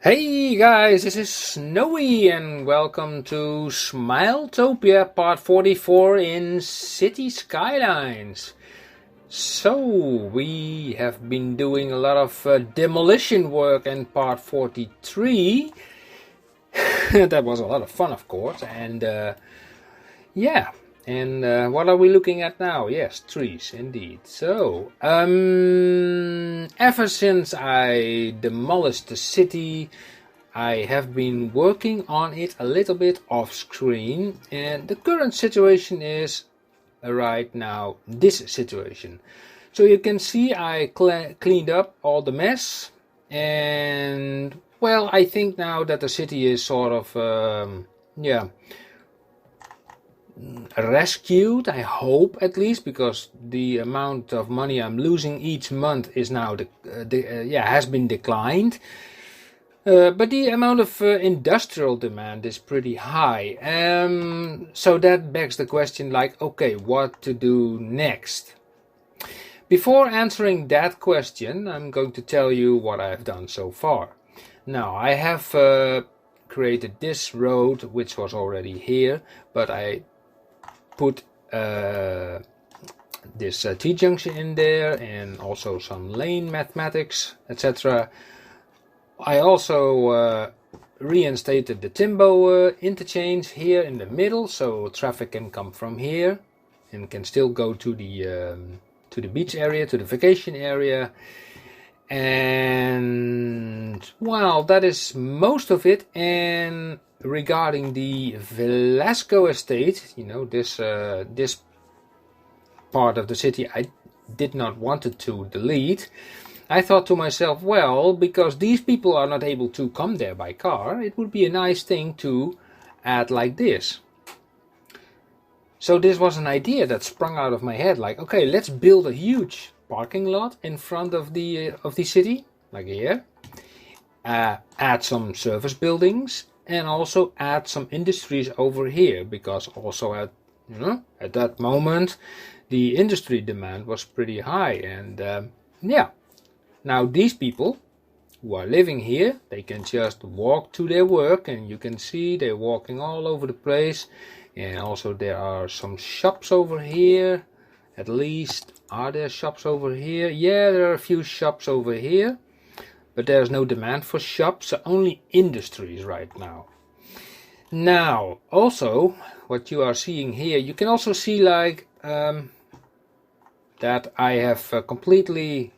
Hey guys, this is Snowy and welcome to SmileTopia part 44 in Cities Skylines. So, we have been doing a lot of demolition work in part 43. That was a lot of fun, of course, and yeah. And what are we looking at now? Yes, trees, indeed. So, ever since I demolished the city, I have been working on it a little bit off screen, and the current situation is right now this situation. So you can see I cleaned up all the mess, and well, I think now that the city is sort of, rescued, I hope at least, because the amount of money I'm losing each month is now has been declined. But the amount of industrial demand is pretty high. So that begs the question, like, okay, what to do next? Before answering that question, I'm going to tell you what I've done so far. Now, I have created this road, which was already here, but I put this T-junction in there and also some lane mathematics, etc. I also reinstated the Timbo interchange here in the middle, so traffic can come from here and can still go to the beach area, to the vacation area. And well, that is most of it. And regarding the Velasco estate, this part of the city I did not want to delete. I thought to myself, well, because these people are not able to come there by car, it would be a nice thing to add like this. So this was an idea that sprung out of my head, like, okay, let's build a huge parking lot in front of the city, like here. Add some service buildings and also add some industries over here, because also at that moment the industry demand was pretty high. And now these people who are living here, they can just walk to their work, and you can see they're walking all over the place. And also there are some shops over here. At least, are there shops over here? Yeah, there are a few shops over here, but there's no demand for shops, so only industries right now. Now, also, what you are seeing here, you can also see like that I have completely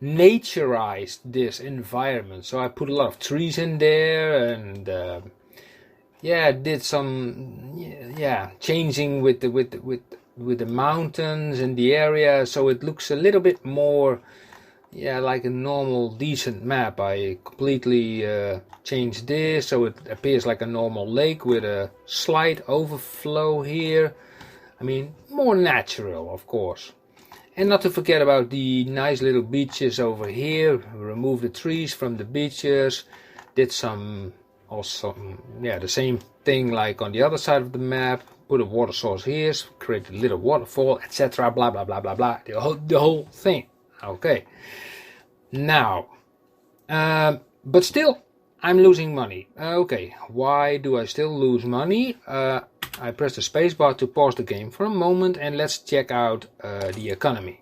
naturized this environment. So I put a lot of trees in there, and did some changing with the mountains in the area, so it looks a little bit more like a normal decent map. I completely changed this so it appears like a normal lake with a slight overflow here. I mean, more natural, of course. And not to forget about the nice little beaches over here. Remove the trees from the beaches. Did some also the same thing like on the other side of the map. Put a water source here, create a little waterfall, etc. Blah blah blah blah blah. The whole thing. Okay. Now, but still, I'm losing money. Okay, why do I still lose money? I press the spacebar to pause the game for a moment, and let's check out the economy.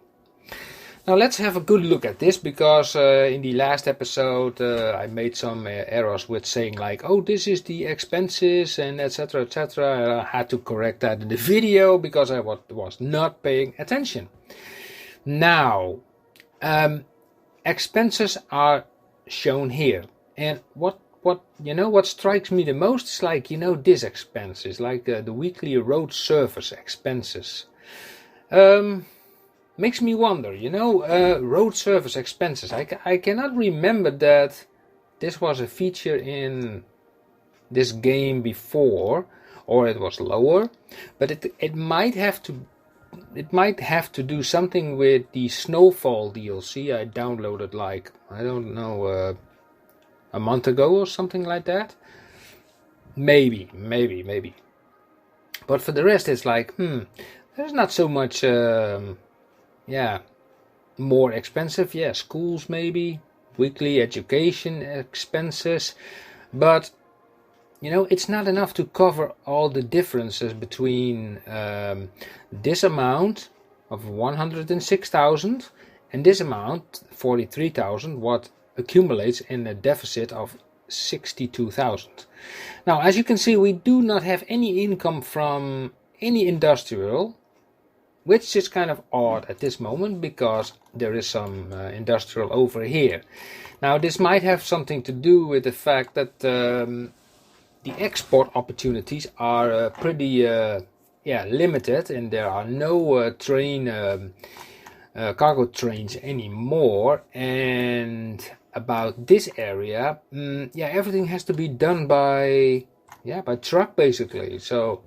Now let's have a good look at this, because in the last episode I made some errors with saying like, oh, this is the expenses and etc. etc. I had to correct that in the video because I was not paying attention. Now, expenses are shown here, and what strikes me the most is like this expenses, like the weekly road service expenses. Makes me wonder, road service expenses. I cannot remember that this was a feature in this game before, or it was lower, but it might have to do something with the Snowfall DLC I downloaded like, I don't know, a month ago or something like that. Maybe. But for the rest, it's like, there's not so much, more expensive. Yeah, schools maybe. weekly education expenses, but you know, it's not enough to cover all the differences between this amount of 106,000 and this amount, 43,000, what accumulates in a deficit of 62,000. Now, as you can see, we do not have any income from any industrial, which is kind of odd at this moment because there is some industrial over here. Now, this might have something to do with the fact that the export opportunities are pretty limited, and there are no cargo trains anymore. And about this area, everything has to be done by truck basically. So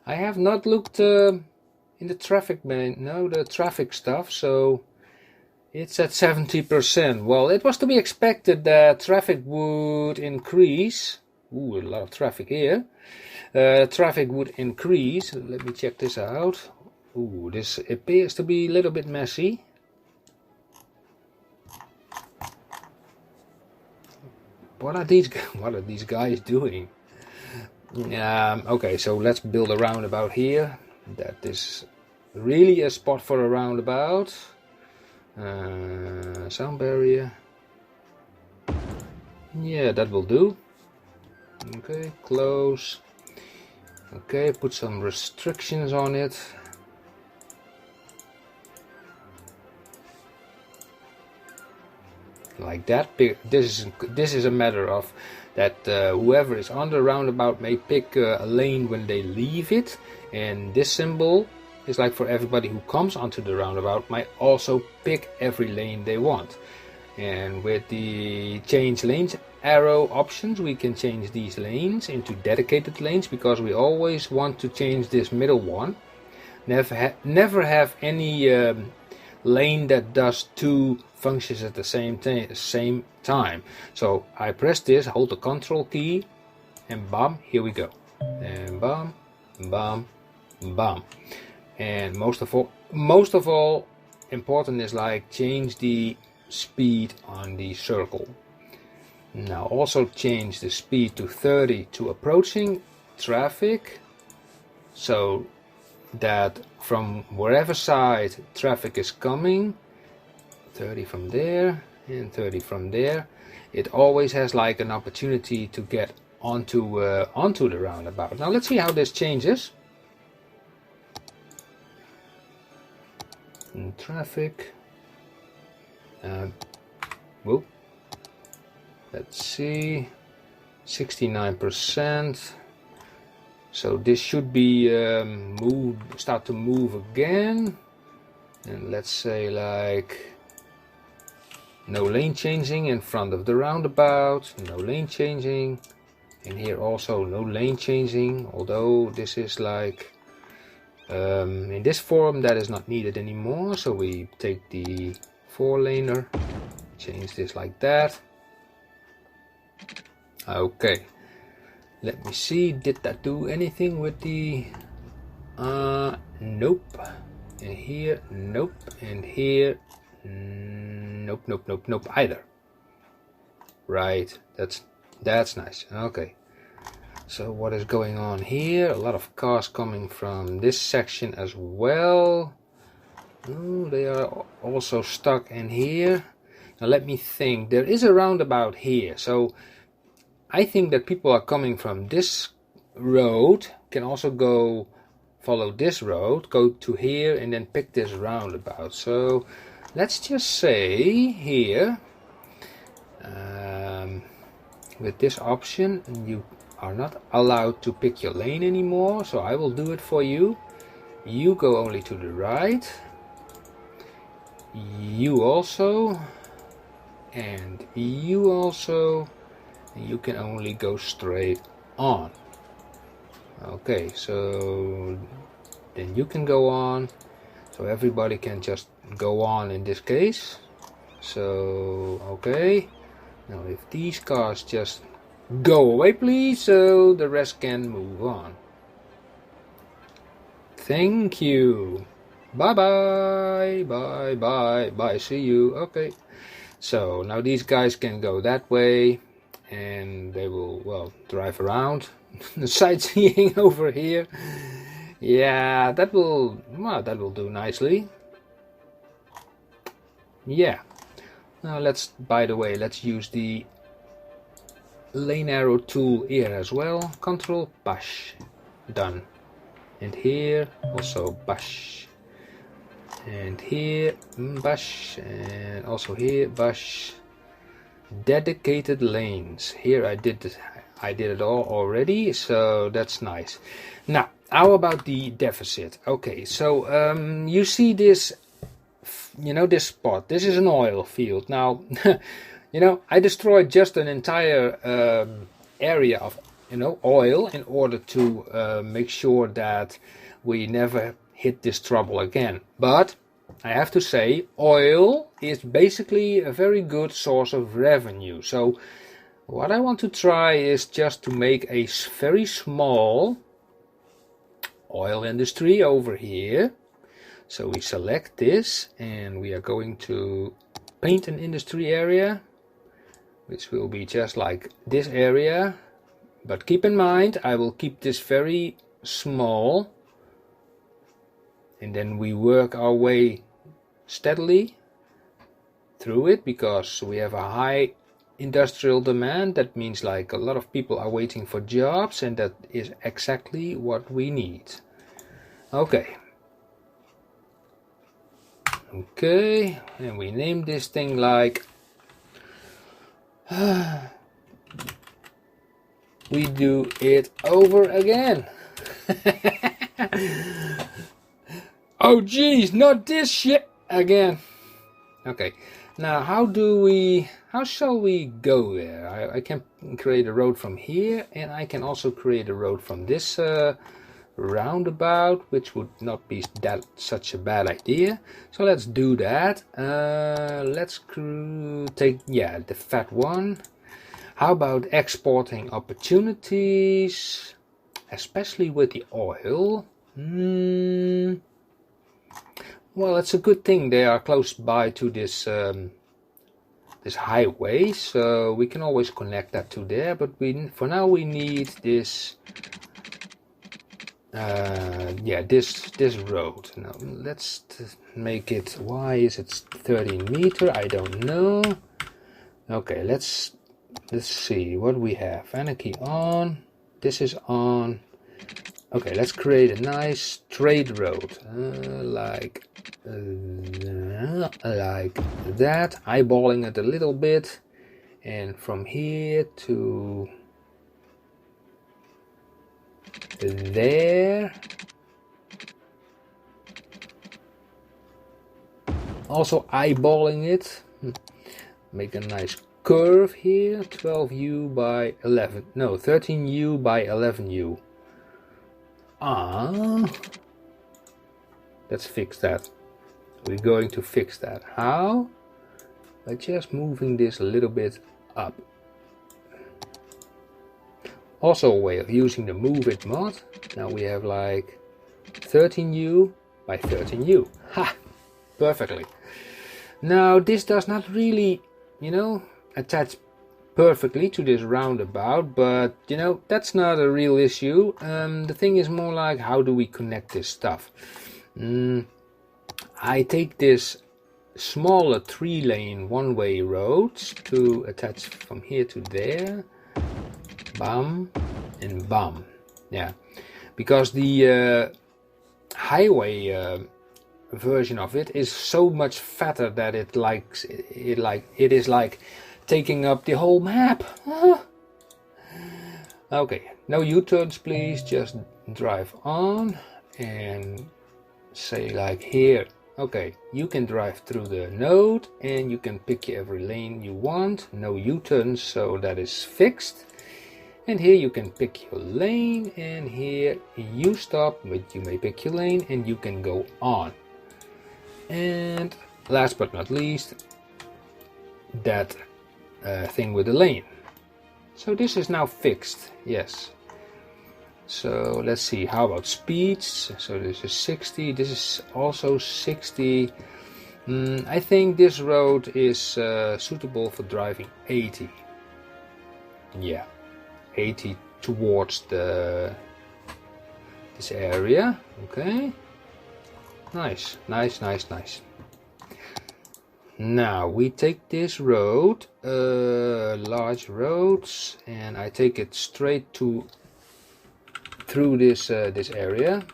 I have not looked in the traffic the traffic stuff, so it's at 70%. Well, it was to be expected that traffic would increase. Ooh, a lot of traffic here. Traffic would increase. Let me check this out. Ooh, this appears to be a little bit messy. What are these guys doing? Okay, so let's build a roundabout here. That is really a spot for a roundabout. Sound barrier. Yeah, that will do. Okay, close. Okay, put some restrictions on it. Like that. This is a matter of that whoever is on the roundabout may pick a lane when they leave it, and this symbol is like for everybody who comes onto the roundabout might also pick every lane they want. And with the change lanes arrow options, we can change these lanes into dedicated lanes, because we always want to change this middle one. Never have any lane that does two functions at the same time. So I press this, hold the control key, and bam, here we go. And bam, bam, bam. And most of all important is like change the speed on the circle. Now also change the speed to 30 to approaching traffic, so that from wherever side traffic is coming, 30 from there and 30 from there, it always has like an opportunity to get onto the roundabout. Now let's see how this changes. And traffic. Whoop. Let's see, 69%. So this should be start to move again. And let's say like no lane changing in front of the roundabout, no lane changing, and here also no lane changing, although this is like in this form that is not needed anymore. So we take the 4-laner, change this like that. Okay, let me see, did that do anything with the nope, and here nope, and here nope either. Right, that's nice. Okay, so what is going on here? A lot of cars coming from this section as well. Oh, they are also stuck in here. Now let me think, there is a roundabout here, so I think that people are coming from this road, can also go follow this road, go to here, and then pick this roundabout. So let's just say here, with this option, you are not allowed to pick your lane anymore, so I will do it for you. You go only to the right, you also, and you also. You can only go straight on. Okay, so then you can go on, so everybody can just go on in this case. So okay, now if these cars just go away please, so the rest can move on. Thank you. Bye bye, bye bye bye, see you. Okay, So now these guys can go that way, and they will, well, drive around. Sightseeing over here. Yeah, that will, well, that will do nicely. Yeah. Now let's, by the way, let's use the lane arrow tool here as well. Control bash. Done. And here also bash. And here bash. And also here bash. Dedicated lanes. Here I did it all already, so that's nice. Now, how about the deficit? Okay, so you see this, you know, this spot. This is an oil field. Now, you know, I destroyed just an entire area of, you know, oil in order to make sure that we never hit this trouble again. But I have to say, oil is basically a very good source of revenue. So what I want to try is just to make a very small oil industry over here. So we select this and we are going to paint an industry area, which will be just like this area. But keep in mind, I will keep this very small, and then we work our way steadily through it, because we have a high industrial demand. That means like a lot of people are waiting for jobs, and that is exactly what we need. Okay, and we name this thing like we do it over again. Oh geez, not this shit again. Okay, now how shall we go there? I can create a road from here, and I can also create a road from this roundabout, which would not be such a bad idea. So let's do that. Let's take, the fat one. How about exporting opportunities, especially with the oil? Well, it's a good thing they are close by to this this highway, so we can always connect that to there. But for now we need this. This road. Now let's make it. Why is it 13 meter? I don't know. Okay, let's see what we have. Anarchy on. This is on. Okay, let's create a nice trade road, like that, eyeballing it a little bit, and from here to there. Also eyeballing it. Make a nice curve here. 12U by 11. No, 13U by 11U. Let's fix that. We're going to fix that. How? By just moving this a little bit up. Also a way of using the move it mod. Now we have like 13U by 13U. Ha! Perfectly. Now this does not really, attach perfectly to this roundabout, but that's not a real issue. The thing is more like, how do we connect this stuff? I take this smaller 3-lane one-way roads to attach from here to there. Bam and bam. Yeah, because the highway version of it is so much fatter that it is like taking up the whole map. Okay, no U-turns please, just drive on and say like here. Okay, you can drive through the node and you can pick every lane you want. No U-turns, so that is fixed. And here you can pick your lane, and here you stop, but you may pick your lane and you can go on. And last but not least, that thing with the lane. So this is now fixed, yes. So let's see, how about speeds? So this is 60, this is also 60. I think this road is suitable for driving 80. Yeah, 80 towards this area. Okay. Nice. Now we take this road, large roads, and I take it straight through this area.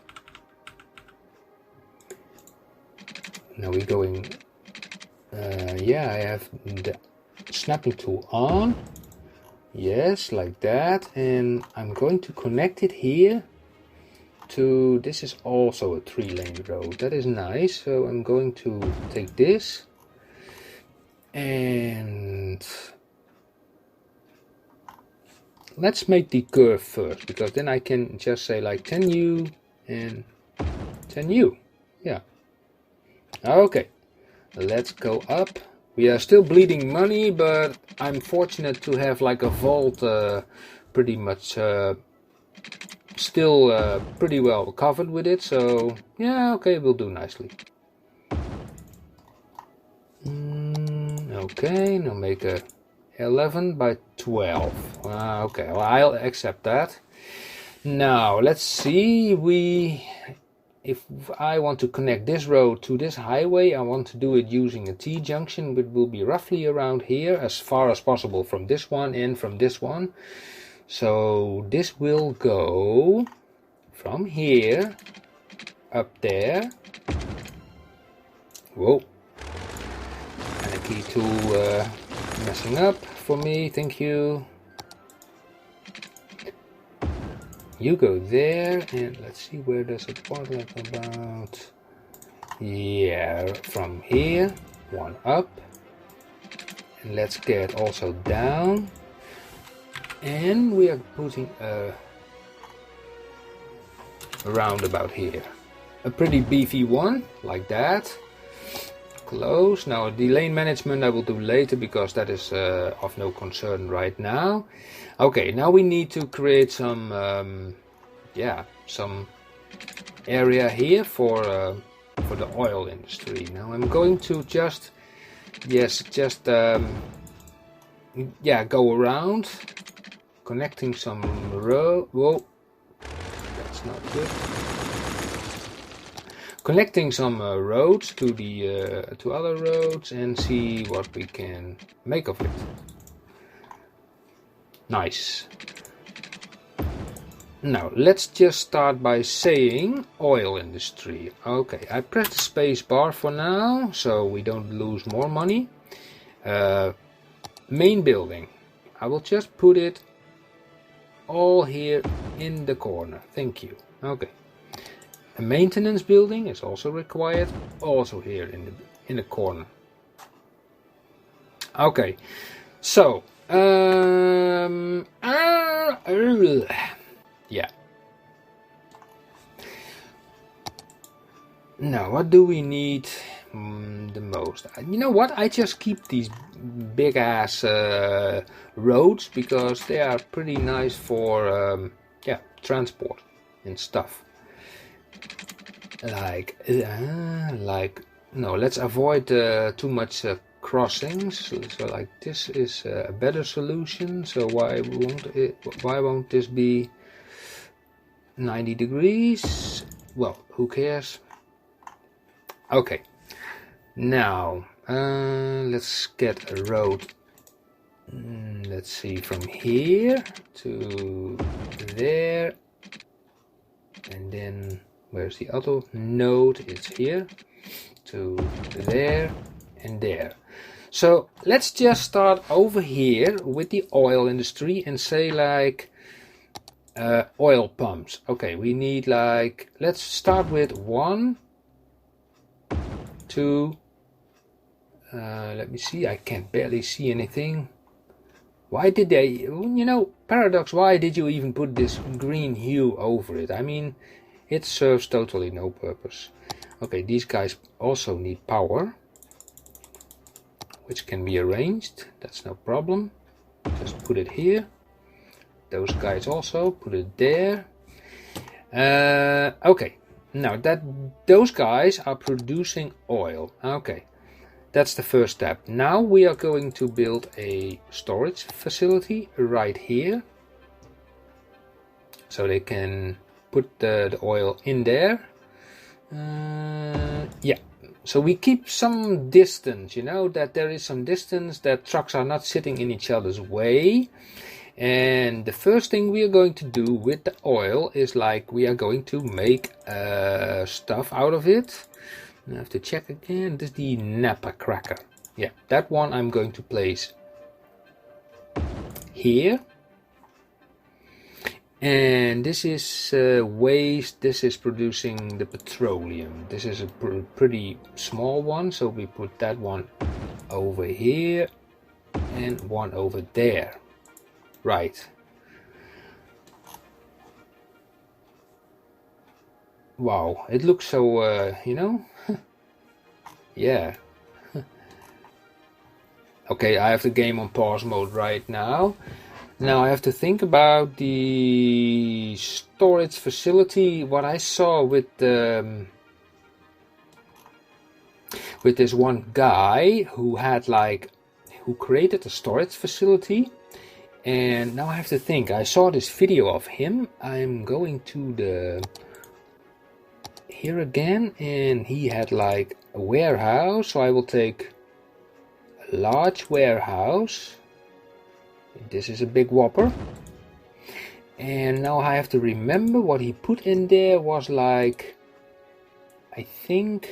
Now we're going. Yeah, I have the snapping tool on. Yes, like that, and I'm going to connect it here to. This is also a 3-lane road. That is nice. So I'm going to take this. And let's make the curve first, because then I can just say like 10U and 10U. Yeah. Okay. Let's go up. We are still bleeding money, but I'm fortunate to have like a vault pretty much still pretty well covered with it. So yeah, okay, we'll do nicely. Okay, now make a 11 by 12. Okay, well, I'll accept that. Now let's see. If I want to connect this road to this highway, I want to do it using a T-junction, which will be roughly around here, as far as possible from this one and from this one. So this will go from here up there. Whoa. Key tool messing up for me, thank you. You go there, and let's see, where does it work like about? Yeah, from here, one up. And let's get also down. And we are putting a roundabout here. A pretty beefy one, like that. Close. Now the lane management I will do later, because that is of no concern right now. Okay, now we need to create some some area here for the oil industry. Now I'm going to just go around, connecting some road. Whoa, that's not good. Connecting some roads to the to other roads, and see what we can make of it. Nice. Now let's just start by saying oil industry. Okay, I press the space bar for now, so we don't lose more money. Main building. I will just put it all here in the corner. Thank you. Okay. A maintenance building is also required, also here in the corner. Okay, so yeah. Now, what do we need the most? You know what? I just keep these big ass roads, because they are pretty nice for transport and stuff. No, let's avoid too much crossings. So like this is a better solution. So why won't this be 90 degrees? Well, who cares? Okay, now let's get a road. Let's see, from here to there, and then where's the other node? It's here to there and there. So let's just start over here with the oil industry and say like oil pumps. Okay, we need like, let's start with 1, 2. Let me see, I can barely see anything. Why did they, Paradox, why did you even put this green hue over it? I mean, it serves totally no purpose. Okay, these guys also need power, which can be arranged. That's no problem. Just put it here. Those guys also, put it there. Okay, now that those guys are producing oil. Okay, That's the first step. Now we are going to build a storage facility right here. So they can put the oil in there. Yeah, so we keep some distance, you know, that there is some distance, that trucks are not sitting in each other's way. And the first thing we are going to do with the oil is like we are going to make stuff out of it. I have to check again. This is the Napa cracker. Yeah, that one I'm going to place here. And this is waste. This is producing the petroleum. This is a pretty small one, so we put that one over here and one over there. Right. Wow, it looks so, you know, yeah. Okay, I have the game on pause mode right now. Now I have to think about the storage facility. What I saw with this one guy who had who created a storage facility, and now I have to think. I saw this video of him. I'm going to here again, and he had like a warehouse. So I will take a large warehouse. This is a big whopper. And now I have to remember what he put in there was like, I think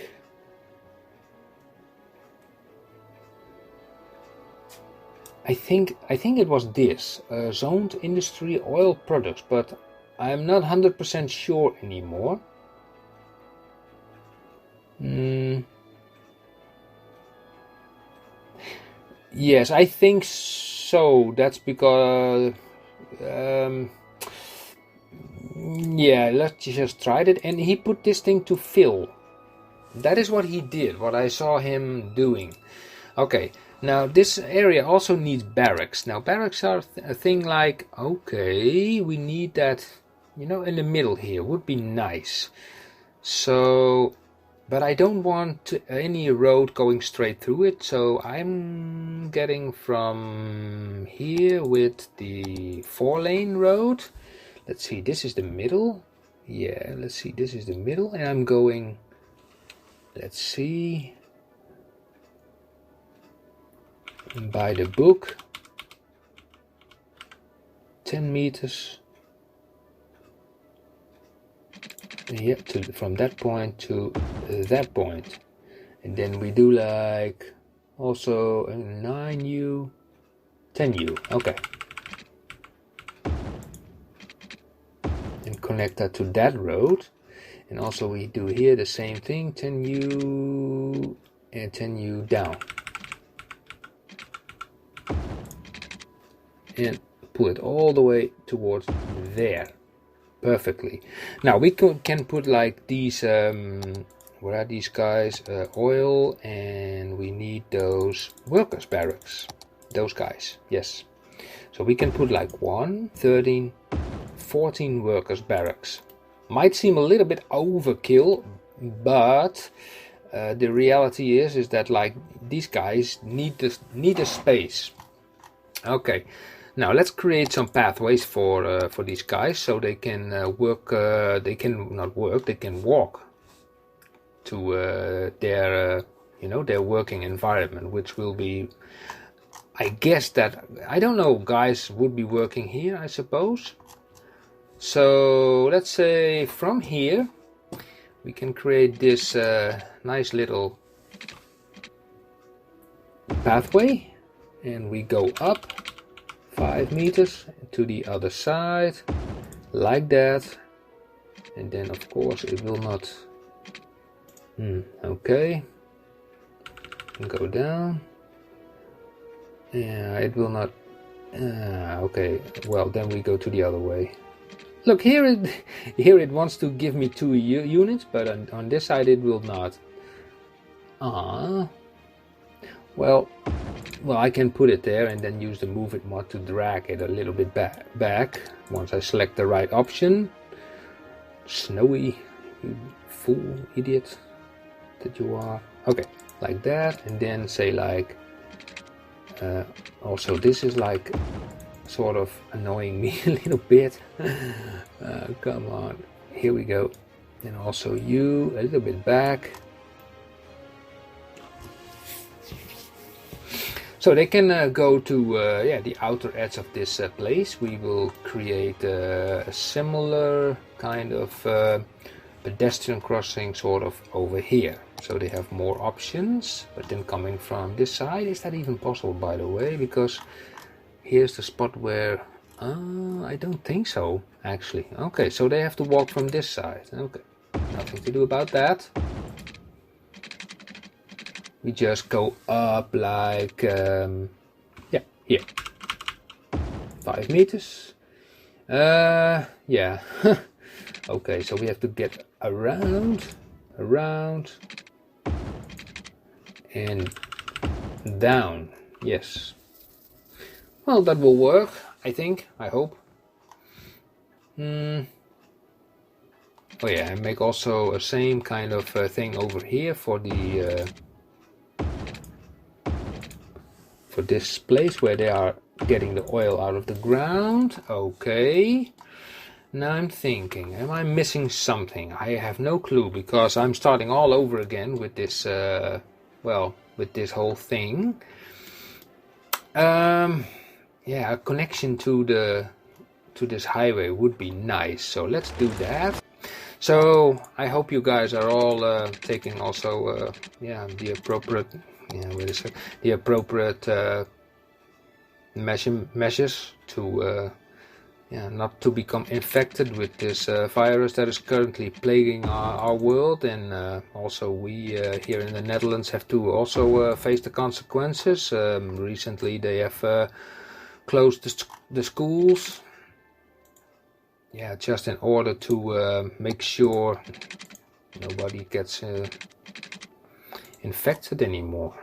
it was this zoned industry oil products, but I'm not 100% sure anymore. Yes, I think so. That's because yeah, let's just try it. And he put this thing to fill. That is what he did, what I saw him doing. Okay, now this area also needs barracks. Now barracks are a thing like, okay, we need that, you know, in the middle here would be nice. So, but I don't want any road going straight through it, so I'm getting from here with the 4-lane road. Let's see, this is the middle. Yeah, let's see, this is the middle, and I'm going, let's see, by the book, 10 meters. Yeah, from that point to that point, and then we do like also a 9U, 10U. Okay, and connect that to that road, and also we do here the same thing, 10U and 10U down, and pull it all the way towards there. Perfectly. Now we can put like these, what are these guys? Oil, and we need those workers barracks. Those guys, yes. So we can put like 1, 13, 14 workers barracks. Might seem a little bit overkill, but the reality is that like these guys need a space. Okay. Now let's create some pathways for these guys, so they can work. They can not work. They can walk to their, you know, their working environment, which will be, I guess that, I don't know, guys would be working here, I suppose. So let's say from here we can create this nice little pathway, and we go up 5 meters to the other side, like that, and then of course it will not, okay, go down, yeah, it will not, okay, well then we go to the other way. Look, here it wants to give me 2 units, but on this side it will not. Well, I can put it there and then use the move it mod to drag it a little bit back once I select the right option. Snowy, you fool, idiot that you are. Okay, like that, and then say like also this is like sort of annoying me a little bit. Come on, here we go. And also you a little bit back, so they can go to yeah, the outer edge of this place. We will create a similar kind of pedestrian crossing sort of over here, so they have more options. But then coming from this side, is that even possible, by the way? Because here's the spot where I don't think so, actually. Okay, so they have to walk from this side. Okay, nothing to do about that. We just go up like yeah, here, 5 meters. Yeah. Okay, so we have to get around, and down. Yes. Well, that will work, I think, I hope. Oh yeah, and make also a same kind of thing over here for the for this place where they are getting the oil out of the ground. Okay. Now I'm thinking, am I missing something? I have no clue, because I'm starting all over again with this, well, with this whole thing. Yeah, a connection to this highway would be nice, so let's do that. So I hope you guys are all taking also yeah, the appropriate, yeah, wait a sec, the appropriate measures to yeah, not to become infected with this virus that is currently plaguing our world. And also we here in the Netherlands have to also face the consequences. Recently they have closed the schools, yeah, just in order to make sure nobody gets infected anymore.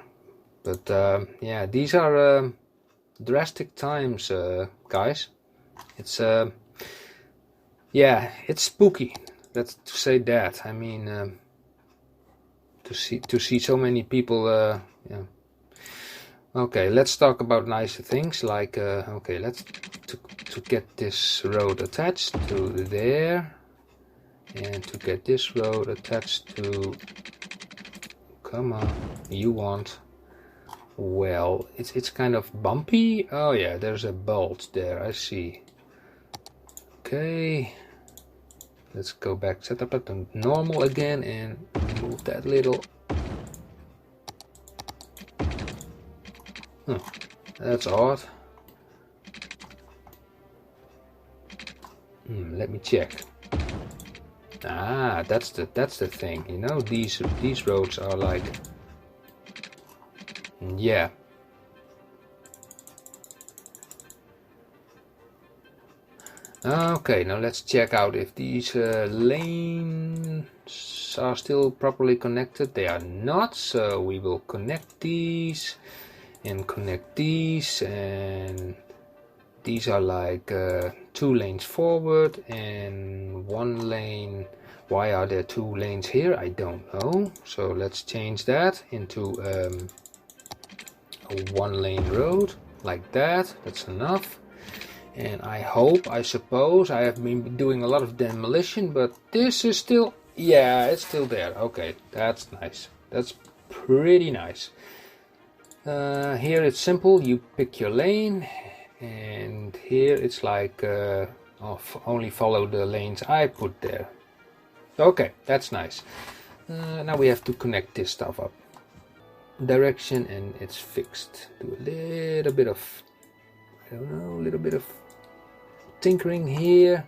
But yeah, these are drastic times, guys. It's yeah, it's spooky. Let's say that. I mean, to see so many people. Yeah. Okay, let's talk about nicer things. Like okay, let's to get this road attached to there, and to get this road attached to. Come on, you want. Well, it's kind of bumpy. Oh yeah, there's a bulge there. I see. Okay, let's go back, set up it to normal again, and move that little. Huh, that's odd. Let me check. Ah, that's the thing. You know, these roads are like, yeah. Okay, now let's check out if these lanes are still properly connected. They are not, so we will connect these and connect these, and these are like 2 lanes forward and 1 lane. Why are there 2 lanes here? I don't know. So let's change that into a 1 lane road like that. That's enough. And I suppose, I have been doing a lot of demolition, but this is still, yeah, it's still there. Okay, that's nice. That's pretty nice. Here it's simple. You pick your lane, and here it's like only follow the lanes I put there. Okay, that's nice. Now we have to connect this stuff up. Direction, and it's fixed. Do a little bit of, I don't know, a little bit of tinkering here.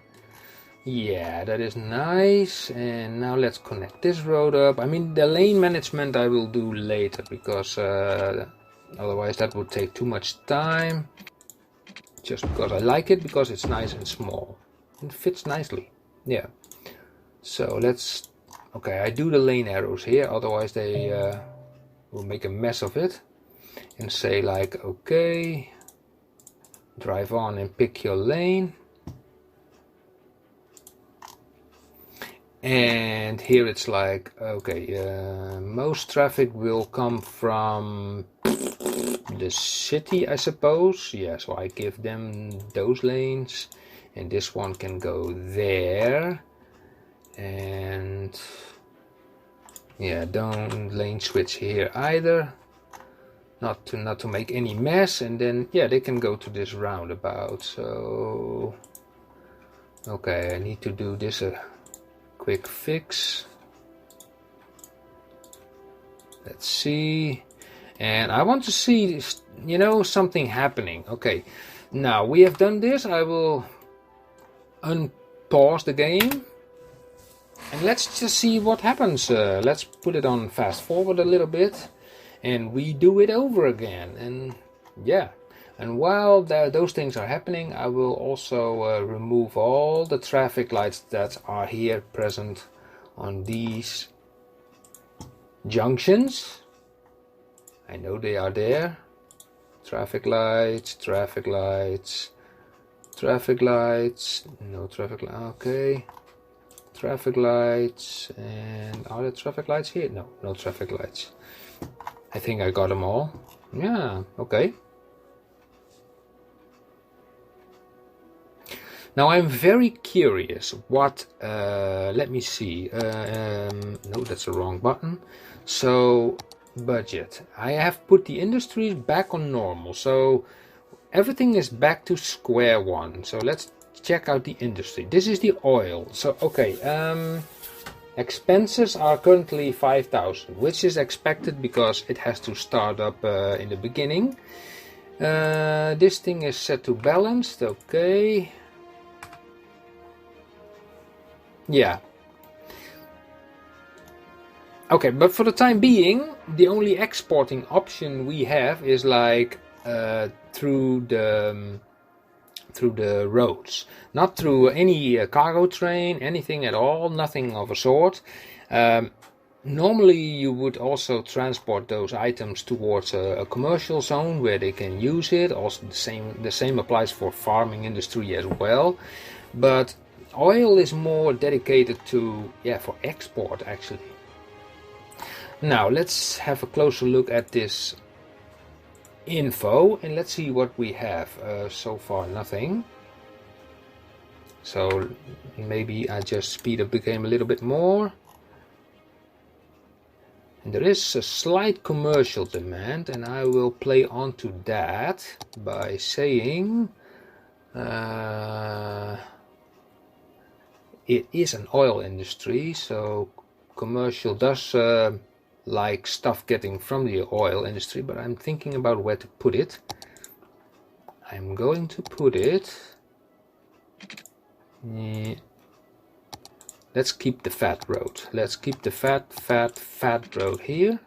Yeah, that is nice. And now let's connect this road up. I mean, the lane management I will do later, because otherwise that would take too much time. Just because I like it, because it's nice and small. It fits nicely. Yeah. So let's, okay, I do the lane arrows here, otherwise they will make a mess of it. And say like, okay, drive on and pick your lane. And here it's like, okay, most traffic will come from the city, I suppose. Yeah, so I give them those lanes, and this one can go there. And yeah, don't lane switch here either, not to make any mess. And then yeah, they can go to this roundabout. So okay, I need to do this a quick fix. Let's see. And I want to see, you know, something happening. Okay, now we have done this. I will unpause the game and let's just see what happens. Let's put it on fast forward a little bit and we do it over again. And yeah, and while those things are happening, I will also remove all the traffic lights that are here present on these junctions. I know they are there. Traffic lights, traffic lights, traffic lights, no traffic light, okay. Traffic lights, and are there traffic lights here? No, no traffic lights. I think I got them all. Yeah, okay. Now I'm very curious what, let me see, no, that's the wrong button. So, budget. I have put the industries back on normal, so everything is back to square one. So let's check out the industry. This is the oil. So, okay, expenses are currently 5,000, which is expected because it has to start up in the beginning. This thing is set to balanced, okay. Yeah. Okay, but for the time being, the only exporting option we have is like through the roads, not through any cargo train, anything at all, nothing of a sort. Normally, you would also transport those items towards a commercial zone where they can use it. Also, the same applies for farming industry as well, but oil is more dedicated to, yeah, for export actually. Now let's have a closer look at this info and let's see what we have. So far nothing. So maybe I just speed up the game a little bit more. And there is a slight commercial demand, and I will play onto that by saying it is an oil industry, so commercial does like stuff getting from the oil industry, but I'm thinking about where to put it. I'm going to put it, let's keep the fat road. Let's keep the fat road here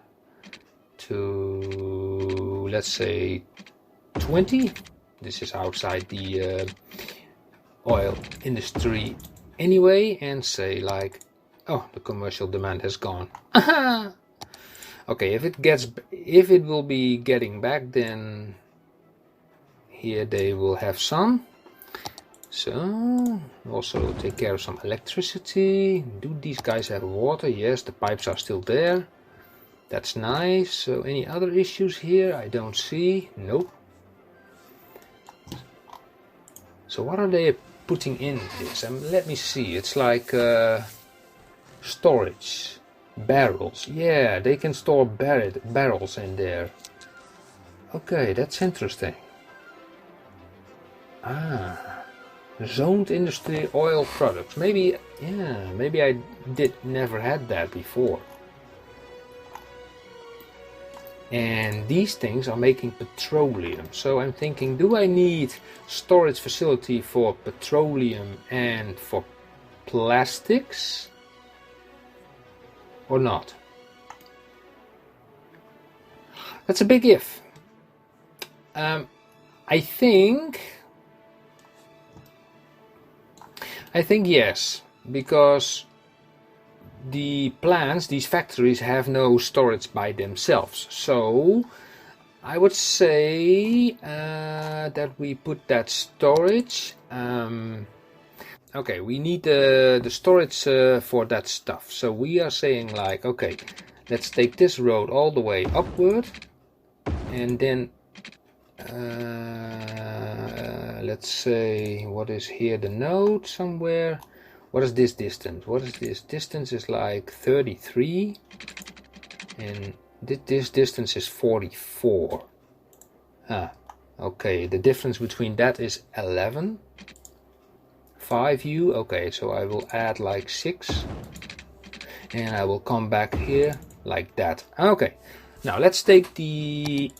to, let's say 20. This is outside the oil industry anyway, and say like, oh, the commercial demand has gone. Okay, if it will be getting back, then here they will have some. So also take care of some electricity. Do these guys have water? Yes, the pipes are still there. That's nice. So any other issues here? I don't see. Nope. So what are they putting in this? Let me see. It's like storage. Barrels. Yeah, they can store barrels in there. Okay, that's interesting. Ah, zoned industry oil products. Maybe, yeah, maybe I never had that before. And these things are making petroleum. So I'm thinking, do I need storage facility for petroleum and for plastics? Or not? That's a big if. I think yes, because the plants, these factories, have no storage by themselves. So I would say that we put that storage. okay, we need the storage for that stuff. So we are saying like, okay, let's take this road all the way upward, and then let's say, what is here, the node somewhere. What is this distance? What is this distance? Is like 33, and this distance is 44. Okay, the difference between that is 11. 5u. Okay, so I will add like 6, and I will come back here like that. Okay, now let's take the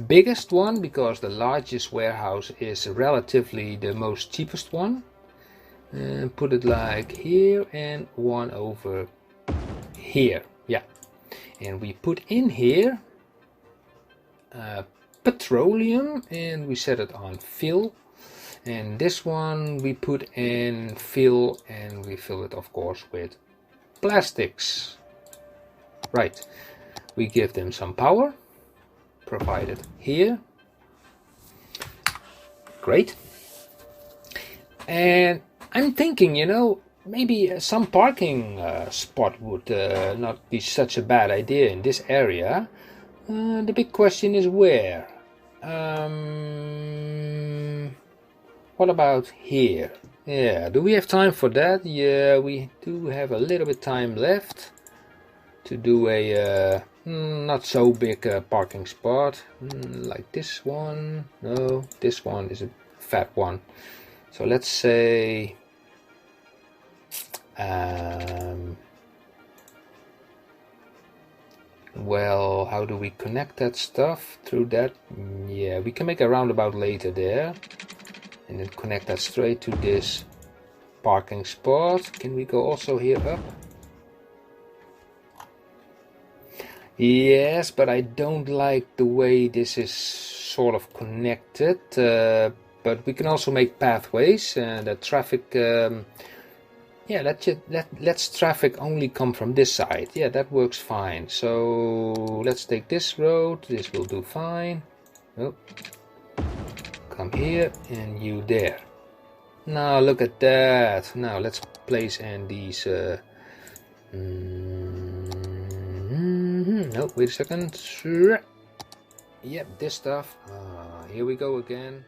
biggest one, because the largest warehouse is relatively the most cheapest one, and put it like here, and one over here. Yeah, and we put in here petroleum, and we set it on fill. And this one we put in fill, and we fill it of course with plastics. Right, we give them some power, provided here. Great. And I'm thinking, you know, maybe some parking spot would not be such a bad idea in this area. The big question is where. What about here? Yeah, do we have time for that? Yeah, we do have a little bit time left to do a not so big parking spot. Like this one. No, this one is a fat one. So let's say well, how do we connect that stuff through that? Yeah, we can make a roundabout later there, and then connect that straight to this parking spot. Can we go also here up? Yes, but I don't like the way this is sort of connected. But we can also make pathways, and the traffic. Yeah, let's traffic only come from this side. Yeah, that works fine. So let's take this road. This will do fine. Oh. Come here, and you there. Now look at that. Now let's place in these. No, wait a second. Yep, this stuff. Here we go again.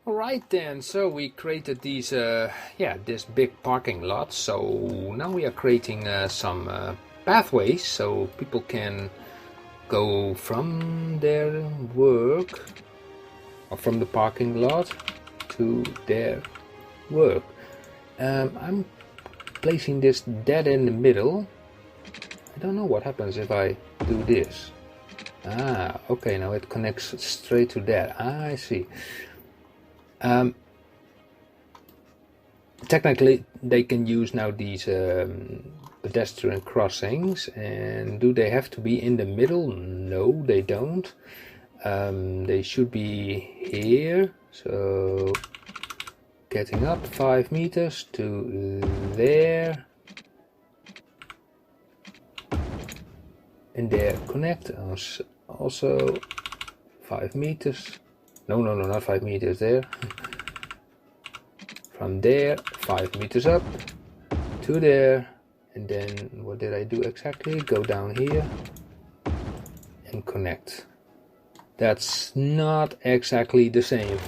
Alright then, so we created these, this big parking lot. So now we are creating some pathways, so people can go from their work, or from the parking lot to their work. I'm placing this dead in the middle. I don't know what happens if I do this. Okay, now it connects straight to that. I see. Technically, they can use now these pedestrian crossings, and do they have to be in the middle? No, they don't. They should be here. So getting up 5 meters to there, and there connect. Also 5 meters. No, not 5 meters there. From there, 5 meters up to there, and then what did I do exactly? Go down here and connect. That's not exactly the same.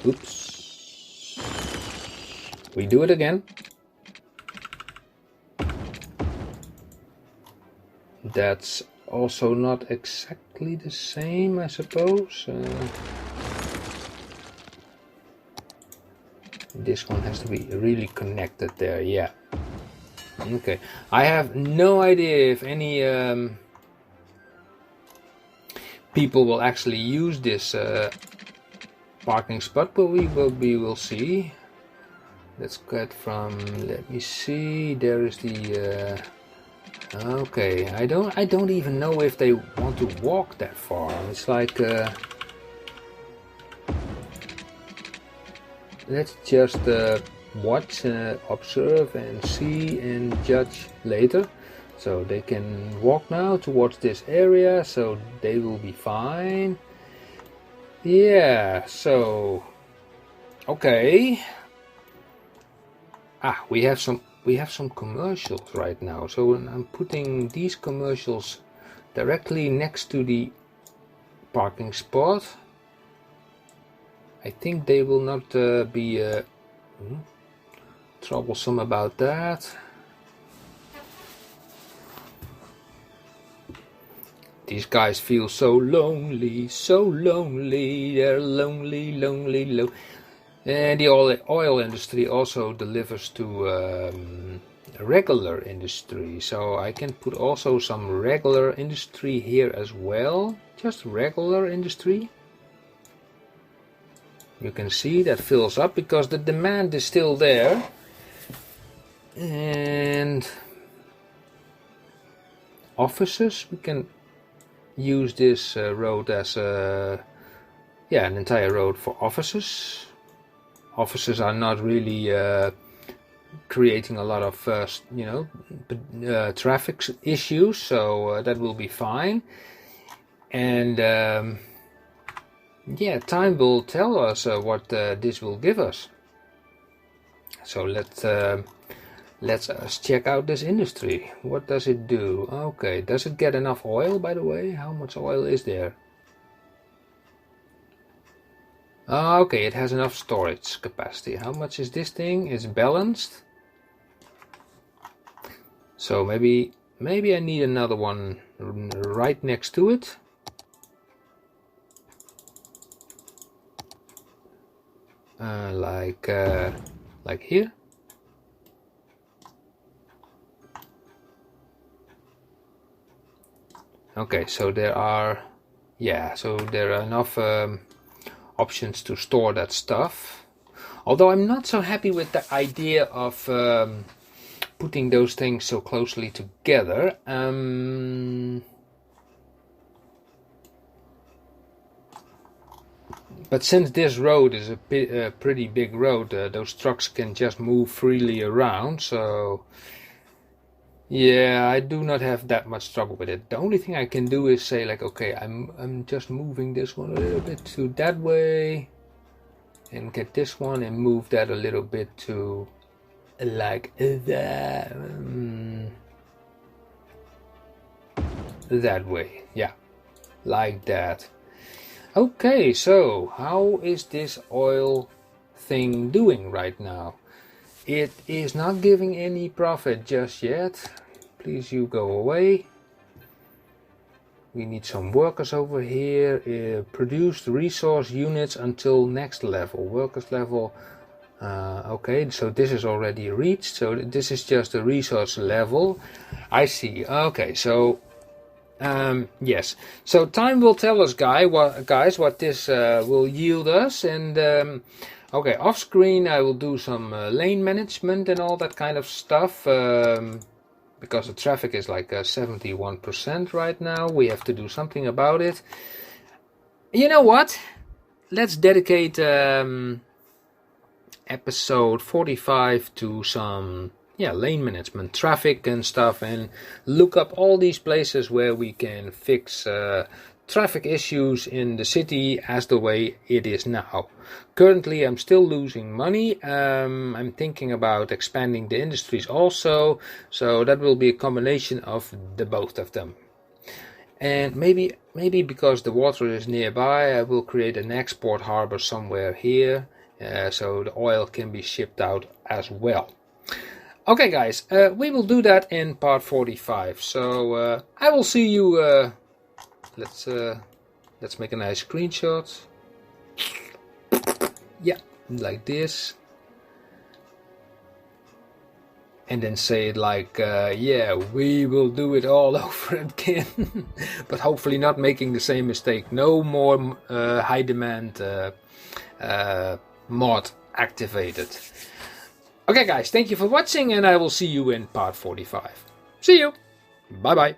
Oops. We do it again. That's also not exactly the same, I suppose. This one has to be really connected there, yeah. Okay, I have no idea if any people will actually use this parking spot, but we will see. Let's get from, let me see, there is the okay, I don't even know if they want to walk that far. It's like let's just watch, observe and see and judge later. So they can walk now towards this area, so they will be fine. Yeah, so okay. We have some commercials right now. So I'm putting these commercials directly next to the parking spot. I think they will not be troublesome about that. These guys feel so lonely, so lonely. They're lonely, lonely, lonely. And the oil industry also delivers to regular industry. So I can put also some regular industry here as well. Just regular industry. You can see that fills up because the demand is still there. And offices, we can use this road as an entire road for offices. Offices are not really creating a lot of traffic issues, so that will be fine. And time will tell us what this will give us. So let's check out this industry. What does it do? Okay, does it get enough oil, by the way? How much oil is there? Okay, it has enough storage capacity. How much is this thing? It's balanced. So maybe I need another one right next to it. Like here. Okay, so there are enough options to store that stuff. Although I'm not so happy with the idea of putting those things so closely together. But since this road is a pretty big road, those trucks can just move freely around. So yeah, I do not have that much trouble with it. The only thing I can do is say like, okay, I'm just moving this one a little bit to that way, and get this one and move that a little bit to like that, that way. Yeah, like that. Okay, so how is this oil thing doing right now? It is not giving any profit just yet. Please, you go away. We need some workers over here. Produced resource units until next level. Workers level. Okay, so this is already reached. So this is just the resource level. I see. Okay, so yes. So time will tell us, guys, what this will yield us. And okay, off screen I will do some lane management and all that kind of stuff. Because the traffic is like 71% right now. We have to do something about it. You know what? Let's dedicate episode 45 to some lane management, traffic and stuff, and look up all these places where we can fix traffic issues in the city as the way it is now. Currently I'm still losing money. I'm thinking about expanding the industries also, so that will be a combination of the both of them. And maybe because the water is nearby, I will create an export harbor somewhere here, so the oil can be shipped out as well. Okay, guys, we will do that in part 45. So I will see you. Let's make a nice screenshot. Yeah, like this. And then say it like, yeah, we will do it all over again. But hopefully not making the same mistake. No more high demand mod activated. Okay guys, thank you for watching and I will see you in part 45. See you! Bye bye!